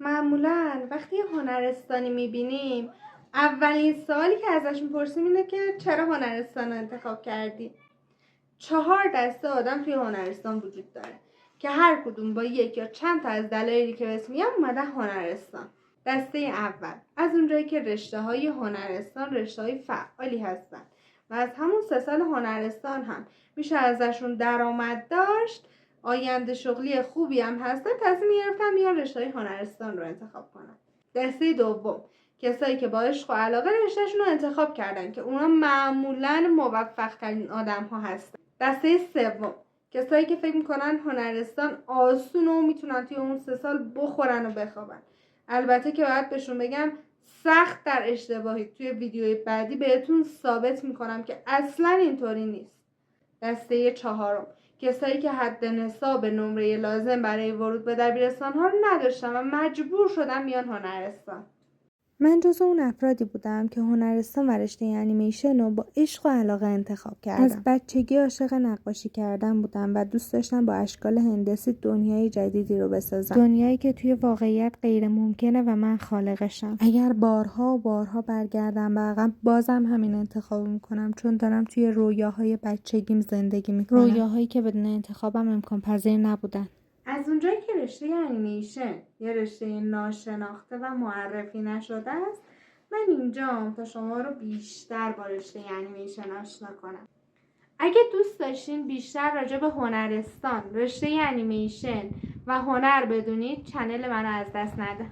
معمولا وقتی هنرستانی میبینیم اولین سوالی که ازش میپرسیم اینه که چرا هنرستان رو انتخاب کردی؟ 4 دسته آدم توی هنرستان وجود داره که هر کدوم با یک یا چند تا از دلایلی که بهت میگم اومدن هنرستان. دسته اول، از اونجایی که رشته‌های هنرستان رشته‌های فعالی هستن و از همون 3 سال هنرستان هم میشه ازشون درآمد داشت، آینده شغلی خوبی هم هستن، تصمیم گرفتن بیان رشته‌های هنرستان رو انتخاب کنن. دسته دوم، کسایی که با عشق و علاقه رشتهشون رو انتخاب کردن که اونا معمولاً موفق ترین آدم ها هستن. دسته سوم، کسایی که فکر میکنن هنرستان آسونه و میتونن توی اون 3 سال بخورن و بخوابن. البته که باید بهشون بگم سخت در اشتباهی. توی ویدیوی بعدی بهتون ثابت میکنم که اصلا اینطوری نیست. دسته چهارم، کسایی که حد نصاب نمره لازم برای ورود به دبیرستان ها رو نداشتن و مجبور شدن بیان هنرستان. من جزو اون افرادی بودم که هنرستان و رشته انیمیشن رو با عشق و علاقه انتخاب کردم. از بچگی عاشق نقاشی کردن بودم و دوست داشتم با اشکال هندسی دنیای جدیدی رو بسازم. دنیایی که توی واقعیت غیر ممکنه و من خالقشم. اگر بارها و بارها برگردم به عقب بازم همین انتخاب میکنم، چون دارم توی رویاهای بچگیم زندگی میکنم. رویاهایی که بدون انتخابم امکان پذیر نبودن. از اونجایی که رشته انیمیشن یه رشته ناشناخته و معرفی نشده است، من اینجام تا شما رو بیشتر با رشته انیمیشن آشنا کنم. اگه دوست داشتین بیشتر راجع به هنرستان، رشته انیمیشن و هنر بدونید، چنل منو از دست نده.